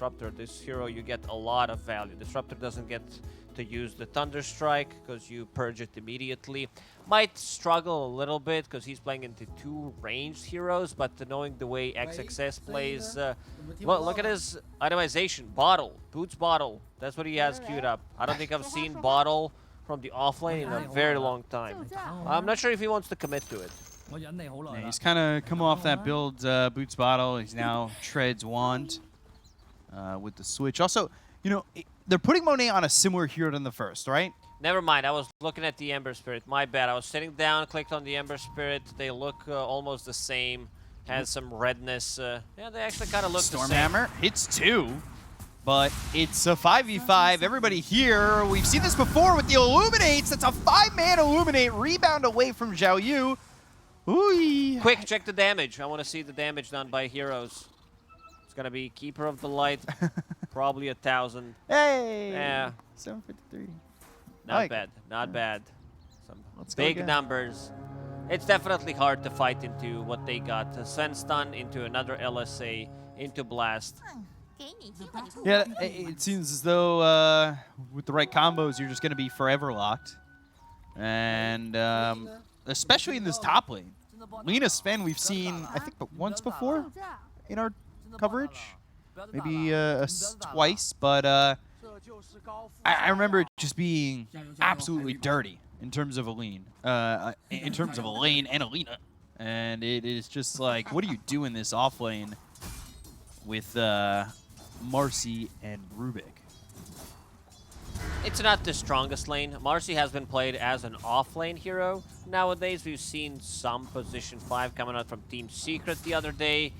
Disruptor. This hero, you get a lot of value. Disruptor doesn't get to use the Thunder Strike because you purge it immediately. Might struggle a little bit because he's playing into 2 ranged heroes, but knowing the way XXS plays, look at his itemization. Bottle, Boots Bottle. That's what he has queued up. I don't think I've seen Bottle from the offlane in a very long time. I'm not sure if he wants to commit to it. Yeah, he's kind of come off that build, Boots Bottle. He's now Treads Wand with the switch. Also, you know, they're putting Monet on a similar hero than the first, right? Never mind, I was looking at the Ember Spirit. My bad. I was sitting down, clicked on the Ember Spirit. They look almost the same. Has some redness. Yeah, they actually kind of look the same. Stormhammer hits 2, but it's a 5v5. Everybody here, we've seen this before with the Illuminates. That's a 5-man Illuminate. Rebound away from Zhao Yu. Ooh. Quick, check the damage. I want to see the damage done by heroes. It's going to be Keeper of the Light. Probably 1,000. Hey! Yeah. 753. Not bad. Not bad. Some big numbers. It's definitely hard to fight into what they got. Sven Stun into another LSA, into Blast. Yeah, it seems as though with the right combos, you're just going to be forever locked. And especially in this top lane. Lina Sven we've seen, I think, but once before in our coverage. Maybe twice, but I remember it just being absolutely dirty in terms of a lane. In terms of a lane and a Lina. And it is just like, what do you do in this off lane with Marcy and Rubik? It's not the strongest lane. Marcy has been played as an off-lane hero. Nowadays, we've seen some position 5 coming out from Team Secret the other day.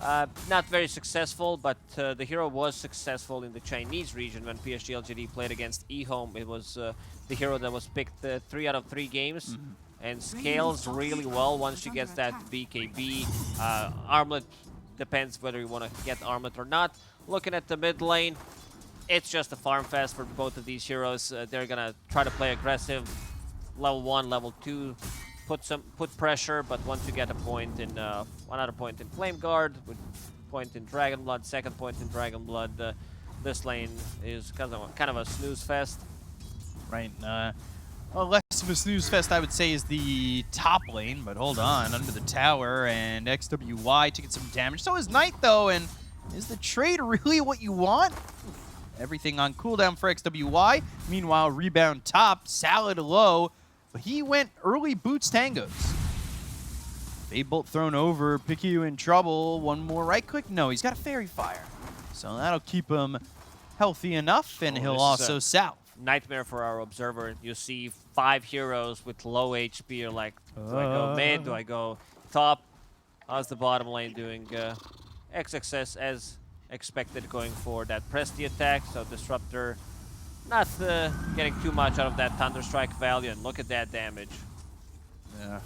Not very successful, but the hero was successful in the Chinese region when PSG.LGD played against EHOME. It was the hero that was picked 3 out of 3 games and scales really well once she gets that BKB. Armlet depends whether you want to get Armlet or not. Looking at the mid lane, it's just a farm fest for both of these heroes. They're gonna try to play aggressive, level 1, level 2, put pressure. But once you get a point in another point in Flame Guard, with point in Dragon Blood, second point in Dragon Blood, this lane is kind of a snooze fest. Right. Well, less of a snooze fest, I would say, is the top lane. But hold on, under the tower, and XWY to get some damage. So is Knight though, and is the trade really what you want? Everything on cooldown for XWY. Meanwhile, rebound top, Salad low, but he went early Boots Tangos. Fade Bolt thrown over, Pikiu in trouble. One more right click? No, he's got a Fairy Fire. So that'll keep him healthy enough, and he'll also south. Nightmare for our observer. You see 5 heroes with low HP. You're like, do I go mid? Do I go top? How's the bottom lane doing? XXS as expected, going for that Presti attack, so Disruptor not getting too much out of that Thunderstrike value, and look at that damage. Yeah,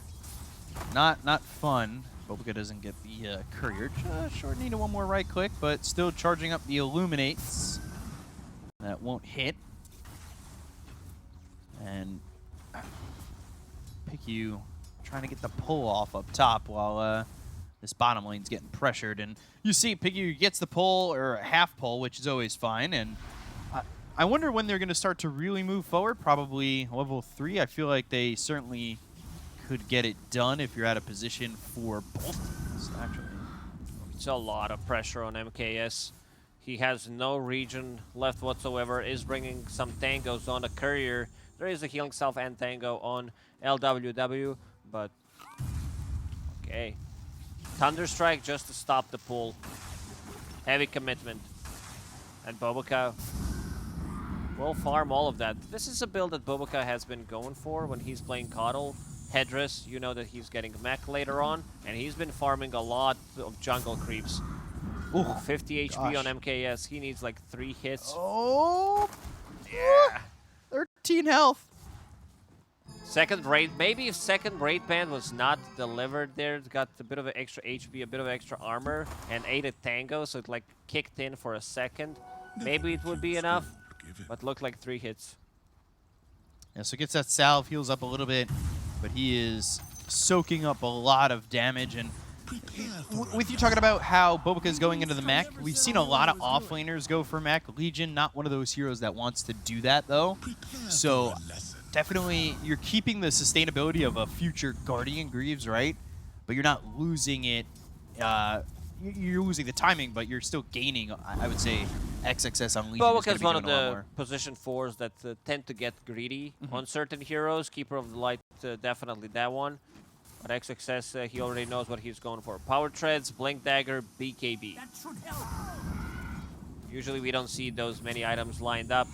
not fun. Bobuka doesn't get the Courier. Short needed one more right click, but still charging up the Illuminates. That won't hit. And Pikiu trying to get the pull off up top while this bottom lane's getting pressured. And you see Pikiu gets the pull, or a half pull, which is always fine. And I wonder when they're going to start to really move forward. Probably level 3. I feel like they certainly could get it done if you're at a position for both. Actually, it's a lot of pressure on MKS. He has no region left whatsoever, is bringing some tangos on a Courier. There is a Healing Self and tango on LWW, but okay. Thunderstrike just to stop the pull. Heavy commitment. And Bobuka will farm all of that. This is a build that Bobuka has been going for when he's playing Coddle. Headress, you know that he's getting mech later on, and he's been farming a lot of jungle creeps. Ooh, 50 HP on MKS. He needs like 3 hits. Oh, yeah. 13 health. Second raid, maybe if second raid band was not delivered there, it got a bit of an extra HP, a bit of extra armor, and ate a tango, so it like kicked in for a second. Maybe it would be enough, but looked like 3 hits. Yeah, so gets that salve, heals up a little bit, but he is soaking up a lot of damage. And With you talking about how Bobica is going into the mech, we've seen a lot of offlaners go for mech. Legion, not one of those heroes that wants to do that, though. So definitely, you're keeping the sustainability of a future Guardian Greaves, right? But you're not losing it. You're losing the timing, but you're still gaining, I would say, XXS on Legion. Bobica is one of the position 4s that tend to get greedy on certain heroes. Keeper of the Light, definitely that one. But XXS, he already knows what he's going for. Power Treads, Blink Dagger, BKB. Usually we don't see those many items lined up.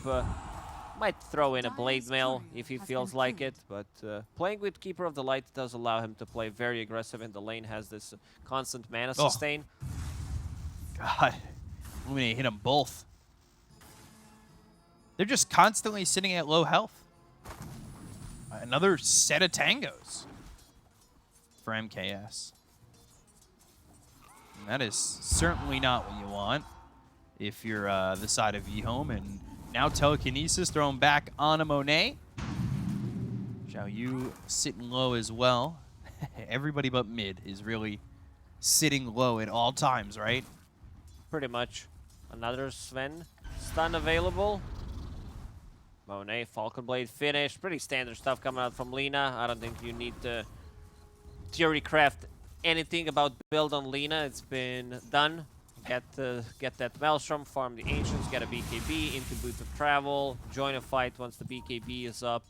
Might throw in a Blade Mail if he feels like it, but playing with Keeper of the Light does allow him to play very aggressive in the lane, has this constant mana sustain. God, Illuminate hit them both. They're just constantly sitting at low health. Another set of tangos for MKS. And that is certainly not what you want if you're the side of EHOME. And now Telekinesis thrown back on a Monet. Xiao Yu sitting low as well. Everybody but mid is really sitting low at all times, right? Pretty much. Another Sven stun available. Monet, Falcon Blade finish. Pretty standard stuff coming out from Lina. I don't think you need to theory craft anything about build on Lina. It's been done. Get that Maelstrom, farm the Ancients, get a BKB, into Boots of Travel, join a fight once the BKB is up.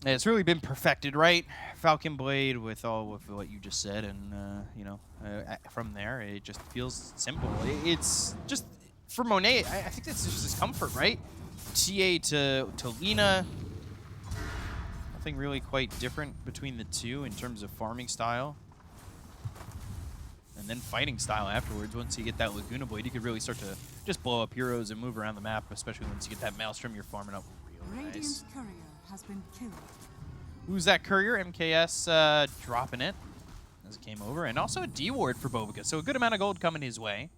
Yeah, it's really been perfected, right? Falcon Blade with all of what you just said, and you know, from there it just feels simple. It's just for Monet. I think that's just his comfort, right? TA to Lina. Nothing really quite different between the two in terms of farming style. And then fighting style afterwards. Once you get that Laguna Blade, you could really start to just blow up heroes and move around the map, especially once you get that Maelstrom, you're farming up real nice. Courier has been killed. Who's that courier? MKS dropping it as it came over. And also a D-ward for Bobica, so a good amount of gold coming his way.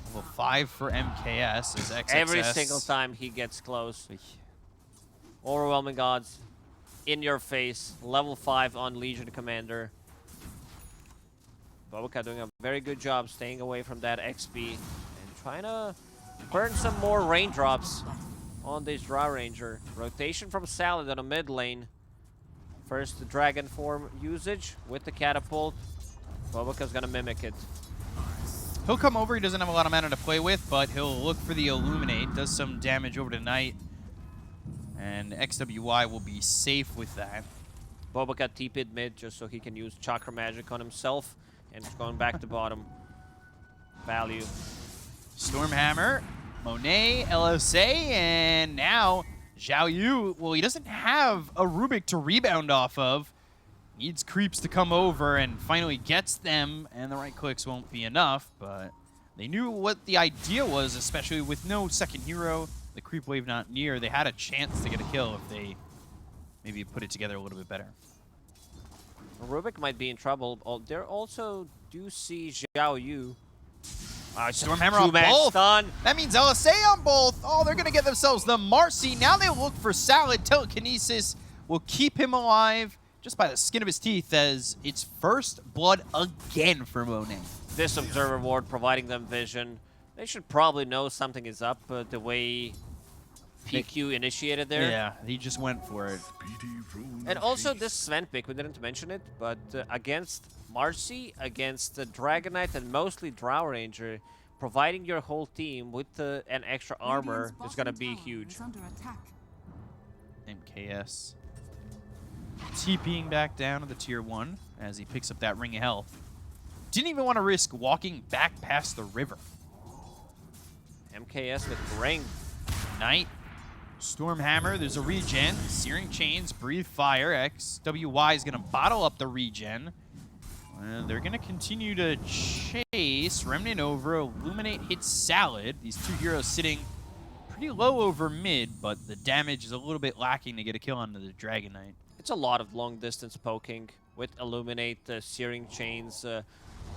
Level 5 for MKS as XXS. Every single time he gets close. Overwhelming odds. In your face. Level 5 on Legion Commander. Bobica doing a very good job staying away from that XP and trying to burn some more raindrops on this Drow Ranger. Rotation from Salad on a mid lane. First, the Dragon form usage with the catapult. Bobica's gonna mimic it. He'll come over. He doesn't have a lot of mana to play with, but he'll look for the Illuminate. Does some damage over tonight. And XWY will be safe with that. Bobica TP'd mid just so he can use Chakra Magic on himself. And it's going back to bottom. Value. Stormhammer, Monet, LSA, and now Xiao Yu. Well, he doesn't have a Rubik to rebound off of. Needs creeps to come over and finally gets them, and the right clicks won't be enough, but they knew what the idea was, especially with no second hero, the creep wave not near. They had a chance to get a kill if they maybe put it together a little bit better. Rubik might be in trouble. There also do see Xiao Yu. Stormhammer on both. Stun. That means LSA on both. Oh, they're going to get themselves the Marcy. Now they look for Salad. Telekinesis will keep him alive just by the skin of his teeth as it's first blood again for Monet. This Observer Ward providing them vision. They should probably know something is up the way PQ initiated there. Yeah, he just went for it. And also this Sven pick, we didn't mention it, but against Marcy, against the Dragon Knight, and mostly Drow Ranger, providing your whole team with an extra armor is going to be huge. MKS TPing back down to the tier 1 as he picks up that Ring of Health. Didn't even want to risk walking back past the river. MKS with Ring. Knight. Stormhammer, there's a regen. Searing Chains, Breathe Fire. XWY is going to bottle up the regen. They're going to continue to chase. Remnant over. Illuminate hits Salad. These two heroes sitting pretty low over mid, but the damage is a little bit lacking to get a kill onto the Dragon Knight. It's a lot of long distance poking with Illuminate, Searing Chains,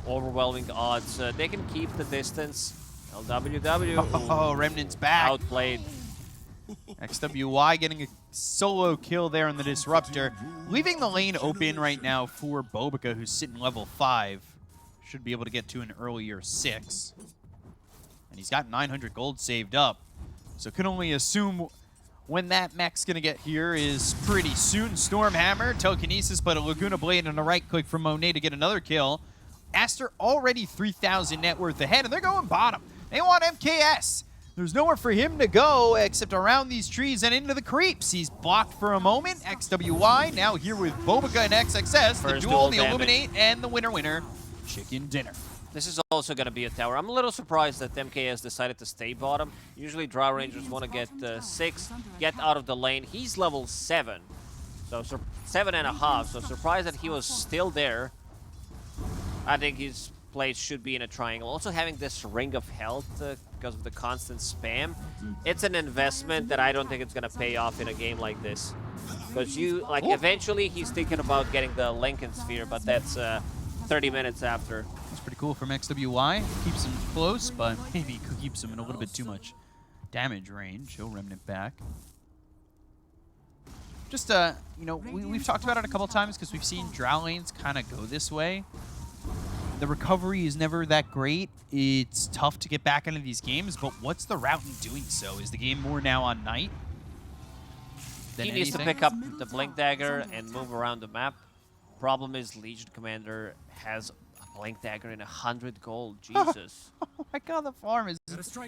overwhelming odds. They can keep the distance. LWW. Oh, Remnant's back. Outplayed. XWY getting a solo kill there in the Disruptor, leaving the lane open right now for Bobica, who's sitting level 5. Should be able to get to an earlier 6. And he's got 900 gold saved up. So can only assume when that mech's going to get here is pretty soon. Stormhammer, telekinesis, but a Laguna Blade and a right click from Monet to get another kill. Aster already 3,000 net worth ahead, and they're going bottom. They want MKS. There's nowhere for him to go except around these trees and into the creeps. He's blocked for a moment. XWY now here with Bobica and XXS. The duel, the Illuminate, and the winner, Chicken Dinner. This is also going to be a tower. I'm a little surprised that MKS decided to stay bottom. Usually Drow Rangers want to get 6, get out of the lane. He's level 7, so 7.5, so surprised that he was still there. I think his place should be in a triangle. Also having this Ring of Health because of the constant spam, it's an investment that I don't think it's going to pay off in a game like this. Because eventually he's thinking about getting the Lincoln Sphere, but that's 30 minutes after. That's pretty cool from XWY. Keeps him close, but maybe keeps him in a little bit too much damage range. He'll Remnant back. Just, you know, we've talked about it a couple times because we've seen Drow lanes kind of go this way. The recovery is never that great. It's tough to get back into these games, but what's the route in doing so? Is the game more now on Knight than He needs to anything? pick up the Blink Dagger and move around the map. Problem is Legion Commander has a Blink Dagger and 100 gold. Jesus. Oh my god, the farm is...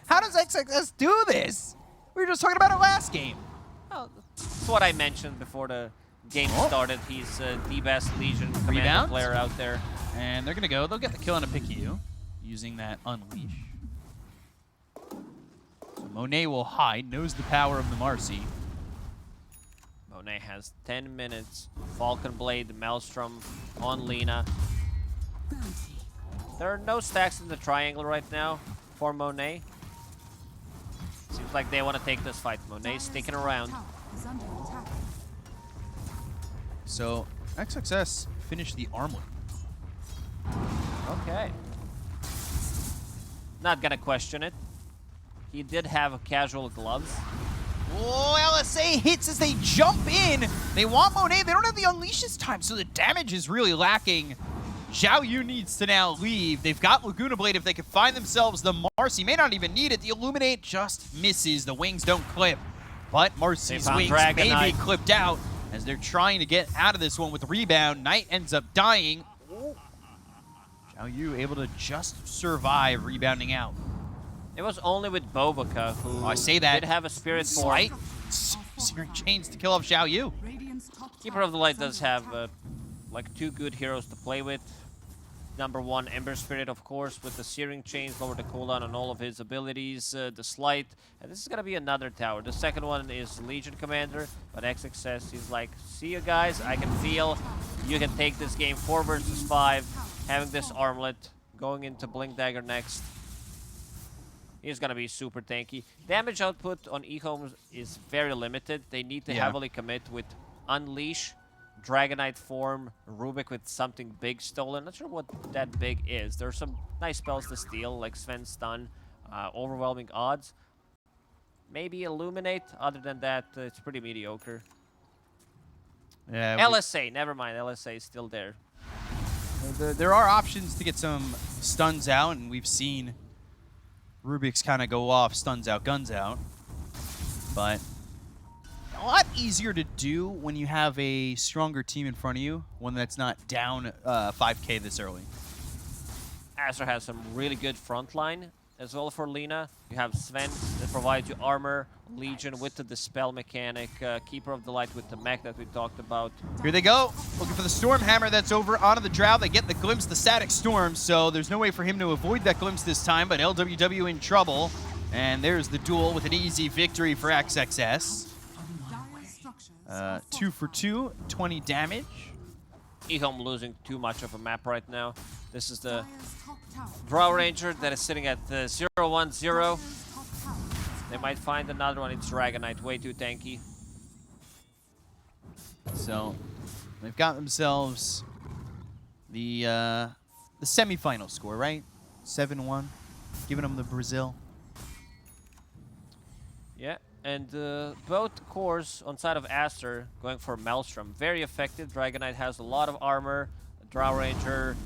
How does XXS do this? We were just talking about it last game. Well, that's what I mentioned before the game started. He's the best Legion Commander player out there. And they're going to go. They'll get the kill on a PickyU using that Unleash. So Monet will hide, knows the power of the Marcy. Monet has 10 minutes. Falcon Blade, Maelstrom on Lina. There are no stacks in the triangle right now for Monet. Seems like they want to take this fight. Monet's sticking around. So XXS finished the armlet. Okay. Not gonna question it. He did have casual gloves. Oh, LSA hits as they jump in. They want Monet. They don't have the Unleash this time, so the damage is really lacking. Zhao Yu needs to now leave. They've got Laguna Blade if they can find themselves the Marcy. May not even need it. The Illuminate just misses. The wings don't clip. But Marcy's wings may be clipped out as they're trying to get out of this one with the rebound. Knight ends up dying. Zhao Yu able to just survive rebounding out. It was only with Bobica who did have a Spirit Form. Searing Chains to kill off Zhao Yu. Keeper of the Light does have like 2 good heroes to play with. Number 1, Ember Spirit, of course, with the Searing Chains, lower the cooldown on all of his abilities, the Slight. And this is going to be another tower. The second one is Legion Commander, but XXS, he's like, see you guys, I can feel you can take this game 4 versus 5, having this armlet, going into Blink Dagger next. He's going to be super tanky. Damage output on EHOME is very limited. They need to heavily commit with Unleash, Dragonite Form, Rubik with something big stolen. Not sure what that big is. There's some nice spells to steal, like Sven's Stun, Overwhelming Odds. Maybe Illuminate. Other than that, it's pretty mediocre. Yeah. LSA, never mind. LSA is still there. There are options to get some stuns out, and we've seen Rubik's kind of go off, stuns out, guns out. But a lot easier to do when you have a stronger team in front of you, one that's not down 5k this early. Aster has some really good front line as well for Lina. You have Sven that provides you armor, Legion with the Dispel mechanic, Keeper of the Light with the mech that we talked about. Here they go, looking for the Stormhammer that's over onto the Drow. They get the glimpse, the Static Storm, so there's no way for him to avoid that glimpse this time, but LWW in trouble. And there's the duel with an easy victory for XXS. 2 for 2, 20 damage. EHOME losing too much of a map right now. This is the Drow Ranger that is sitting at 0-1-0. They might find another one. It's Dragonite, way too tanky. So they've got themselves the semi-final score, right? 7-1, giving them the Brazil. Yeah, And both cores on side of Aster going for Maelstrom. Very effective. Dragonite has a lot of armor. Drow Ranger,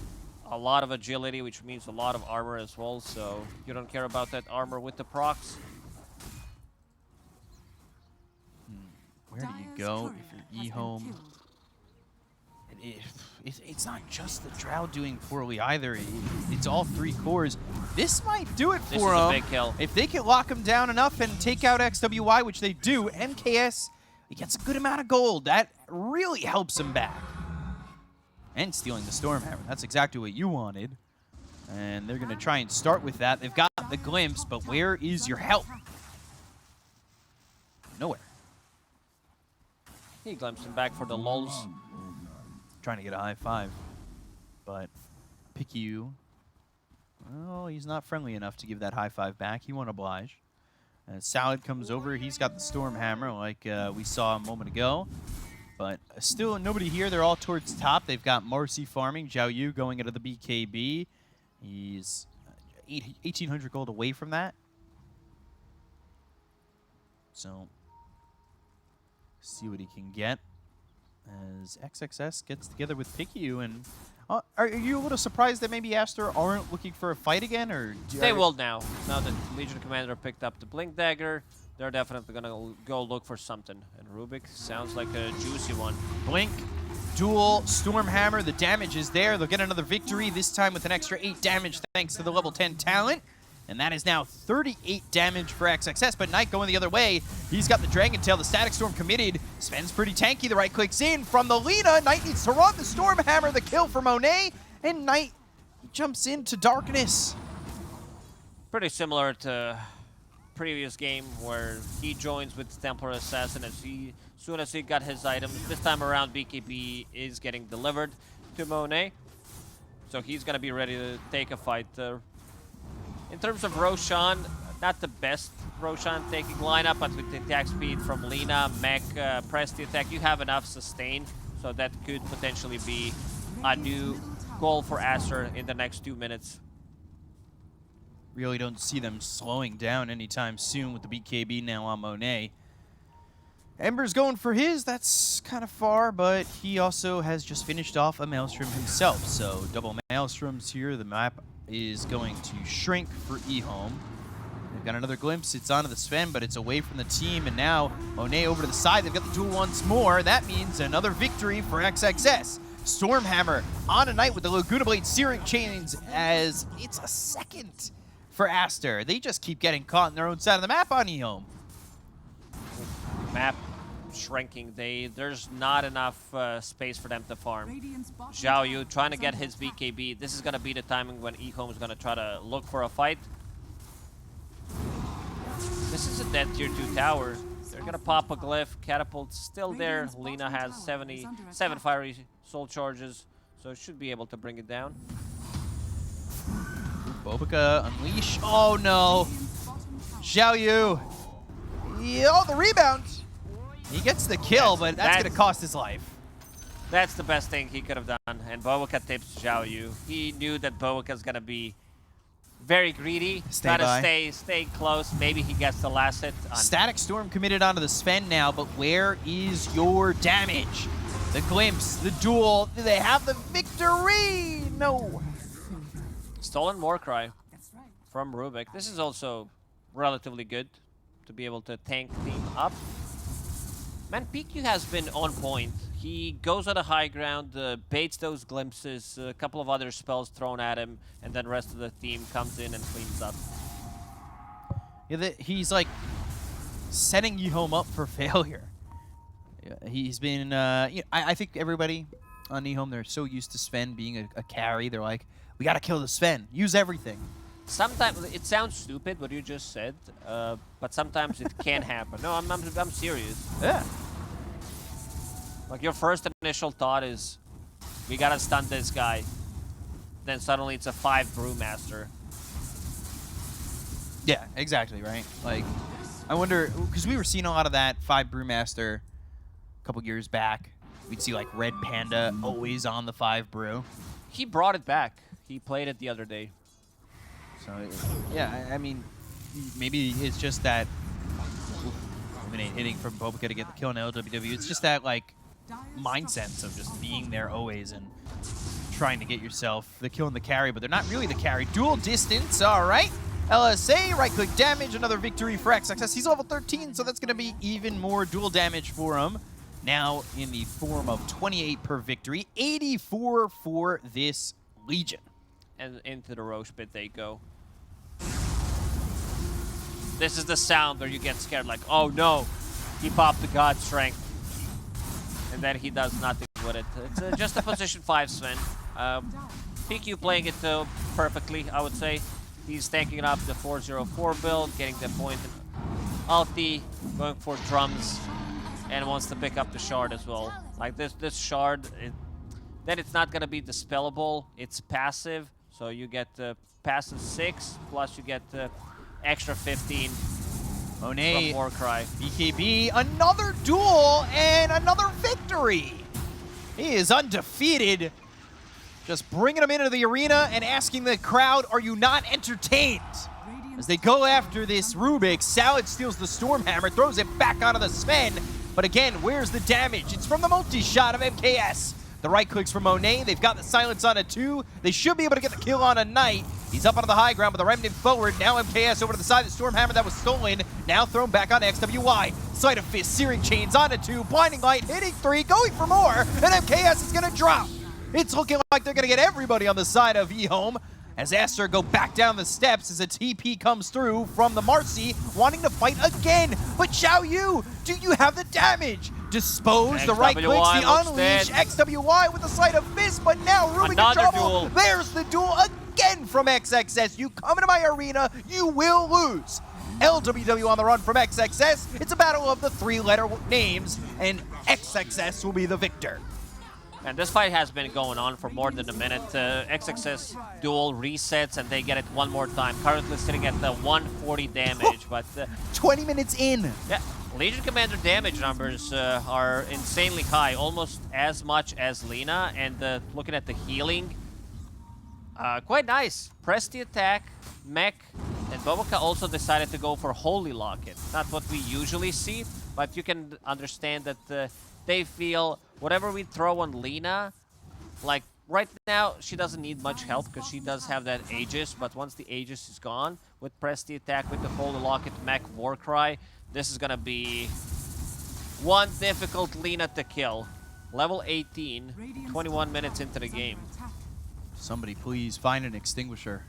a lot of agility, which means a lot of armor as well. So you don't care about that armor with the procs. Where do you go if you're EHOME? It's not just the Drow doing poorly either. It's all three cores. This might do it for them. This is a big kill. If they can lock him down enough and take out XWY, which they do, MKS, he gets a good amount of gold. That really helps him back. And stealing the Stormhammer. That's exactly what you wanted. And they're going to try and start with that. They've got the glimpse, but where is your help? Nowhere. He glimpsed him back for the lulz. Trying to get a high five. But PQ, well, he's not friendly enough to give that high five back. He won't oblige. Salad comes over. He's got the Stormhammer like we saw a moment ago. But still nobody here. They're all towards top. They've got Marcy farming. Zhao Yu going into the BKB. He's 1,800 gold away from that. So, see what he can get as XXS gets together with PQ. And are you a little surprised that maybe Aster aren't looking for a fight again? Or they will now. Now that Legion Commander picked up the Blink Dagger, they're definitely going to go look for something. And Rubik sounds like a juicy one. Blink, dual, Stormhammer, the damage is there. They'll get another victory, this time with an extra 8 damage thanks to the level 10 talent. And that is now 38 damage for XXS, but Knight going the other way. He's got the Dragon Tail, the Static Storm committed. Sven's pretty tanky, the right clicks in from the Lina. Knight needs to run the Stormhammer, the kill for Monet. And Knight jumps into Darkness. Pretty similar to previous game where he joins with Templar Assassin as soon as he got his items. This time around, BKB is getting delivered to Monet. So he's going to be ready to take a fight. In terms of Roshan, not the best Roshan taking lineup, but with the attack speed from Lina, Mech, press the attack, you have enough sustain. So that could potentially be a new goal for Aster in the next 2 minutes. Really don't see them slowing down anytime soon with the BKB now on Monet. Ember's going for his. That's kind of far, but he also has just finished off a Maelstrom himself. So double Maelstroms here. The map is going to shrink for EHOME. They've got another glimpse. It's onto the Sven, but it's away from the team. And now Monet over to the side. They've got the duel once more. That means another victory for XXS. Stormhammer on a Knight with the Laguna Blade Searing Chains as it's a second for Aster. They just keep getting caught on their own side of the map on EHOME. Map shrinking. There's not enough space for them to farm. Zhao Yu trying to get his BKB. This is going to be the timing when EHOME is going to try to look for a fight. This is a dead tier 2 tower. They're going to pop a glyph. Catapult's still there. Lina has 77 fiery soul charges, so should be able to bring it down. Bobica unleash. Oh no. Zhao Yu. Oh, the rebound. He gets the kill, but that's going to cost his life. That's the best thing he could have done. And Bobica tips Zhao Yu. He knew that Bobica's going to be very greedy. Try to stay close. Maybe he gets the last hit. Static Storm committed onto the Sven now, but where is your damage? The glimpse, the duel. Do they have the victory? No. Stolen Warcry from Rubik. This is also relatively good to be able to tank team up. Man, PQ has been on point. He goes on the high ground, baits those glimpses, a couple of other spells thrown at him, and then rest of the team comes in and cleans up. Yeah, he's like setting EHOME up for failure. Yeah, he's been, you know, I think everybody on EHOME, they're so used to Sven being a carry. They're like, we got to kill the Sven. Use everything. Sometimes it sounds stupid what you just said, but sometimes it can happen. No, I'm serious. Yeah. Like your first initial thought is, we gotta stun this guy. Then suddenly it's a 5 Brewmaster. Yeah, exactly, right? Like, I wonder, because we were seeing a lot of that 5 Brewmaster a couple years back. We'd see like Red Panda always on the 5 Brew. He brought it back. He played it the other day. So, yeah, I mean, maybe it's just that eliminate hitting from Bobica to get the kill on LWW. It's just that, like, mindset of just being there always and trying to get yourself the kill and the carry, but they're not really the carry. Dual distance, all right. LSA, right-click damage, another victory for XXS. He's level 13, so that's going to be even more dual damage for him. Now in the form of 28 per victory, 84 for this Legion. And into the Roche pit they go. This is the sound where you get scared, like, oh no, he popped the God Strength. And then he does nothing with it. It's just a position 5, Sven. PQ playing it perfectly, I would say. He's tanking up the 404 build, getting the point in ulti, going for drums, and wants to pick up the shard as well. Like this shard, then it's not gonna be dispellable. It's passive, so you get passive 6 plus you get extra 15 Monet, from Warcry. BKB, another duel and another victory. He is undefeated. Just bringing him into the arena and asking the crowd, are you not entertained? As they go after this Rubik, Salad steals the Stormhammer, throws it back onto the Sven. But again, where's the damage? It's from the multi-shot of MKS. The right clicks from Monet. They've got the silence on a 2. They should be able to get the kill on a Knight. He's up onto the high ground with the Remnant forward. Now MKS over to the side of the Stormhammer that was stolen. Now thrown back on XWY. Sleight of Fist, Searing Chains on a 2. Blinding Light, hitting 3, going for more. And MKS is going to drop. It's looking like they're going to get everybody on the side of EHOME. As Aster go back down the steps as a TP comes through from the Marcy, wanting to fight again. But Xiao Yu, do you have the damage? Dispose, the right clicks, the unleash, XWY with the Sleight of Fist, but now Rubik in trouble. Duel. There's the duel again from XXS. You come into my arena, you will lose. LWW on the run from XXS. It's a battle of the 3-letter names, and XXS will be the victor. And this fight has been going on for more than a minute. XXS duel resets and they get it one more time. Currently sitting at the 140 damage, but 20 minutes in. Yeah, Legion Commander damage numbers are insanely high, almost as much as Lina. And looking at the healing, quite nice. Press the attack, mech, and Boboka also decided to go for Holy Locket. Not what we usually see, but you can understand that they feel whatever we throw on Lina, like right now, she doesn't need much help because she does have that Aegis, but once the Aegis is gone, with Press the Attack, with the Holy Locket, Mech, Warcry, this is gonna be one difficult Lina to kill. Level 18, 21 minutes into the game. Somebody please find an extinguisher.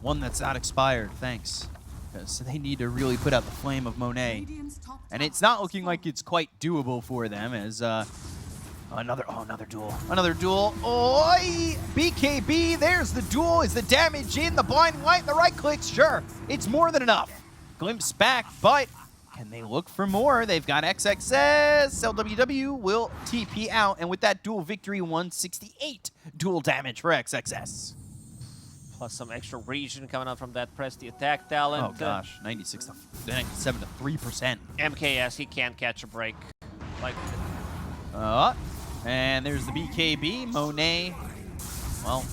One that's not expired, thanks. Because they need to really put out the flame of Monet. And it's not looking like it's quite doable for them as another duel. Another duel. Oi! BKB, there's the duel. Is the damage in? The blind light, the right click, sure. It's more than enough. Glimpse back, but can they look for more? They've got XXS. LWW will TP out. And with that duel victory, 168 duel damage for XXS. Plus some extra region coming out from that Press the Attack talent. Oh gosh, 97 to 3%. MKS, he can't catch a break. Like, and there's the BKB, Monet. Well,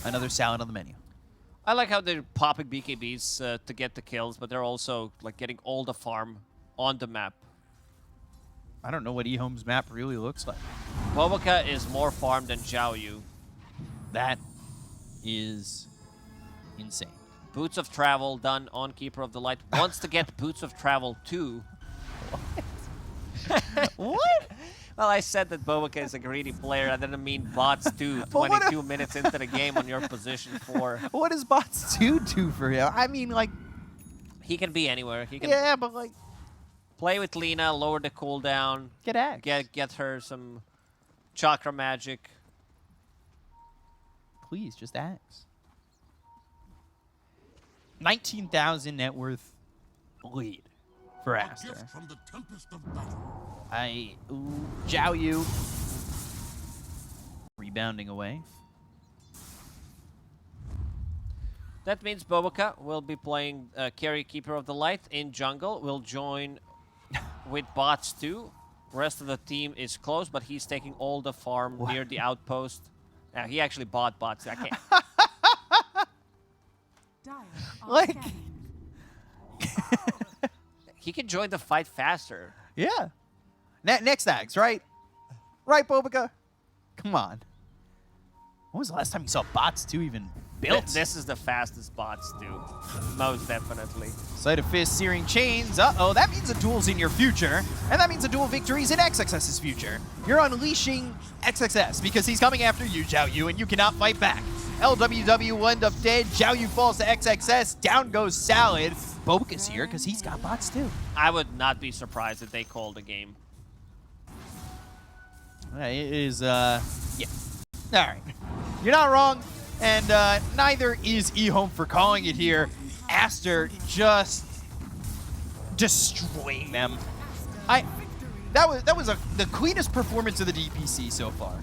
another salad on the menu. I like how they're popping BKBs to get the kills, but they're also like getting all the farm on the map. I don't know what EHOME's map really looks like. Boboka is more farmed than Xiao Yu. That is insane. Boots of Travel done on Keeper of the Light. Wants to get Boots of Travel 2. What? Well, I said that Boboka is a greedy player. I didn't mean bots 2, 22 minutes into the game on your position 4. What does bots 2 do for him? I mean, like... He can be anywhere. He can yeah, but like... play with Lina, lower the cooldown. Get Axe. Get her some chakra magic. Please, just Axe. 19,000 net worth lead for Aster. Xiao Yu rebounding away. That means Boboka will be playing carry Keeper of the Light in jungle. Will join with bots too. Rest of the team is close, but he's taking all the farm near the outpost. Now he actually bought bots. I can't. Like, he can join the fight faster. Yeah. Next axe, right? Right, Bobica? Come on. When was the last time you saw bots 2 even built? This is the fastest bots do. Most definitely. Sleight of Fist, Searing Chains. Uh-oh, that means a duel's in your future. And that means a duel victory's in XXS's future. You're unleashing XXS because he's coming after you, Zhao Yu, and you cannot fight back. LWW will end up dead. Zhao Yu falls to XXS. Down goes Salad. Bobica's here because he's got bots too. I would not be surprised if they called a game. It is, yeah. All right. You're not wrong, and neither is EHOME for calling it here. Aster just destroying them. That was the cleanest performance of the DPC so far.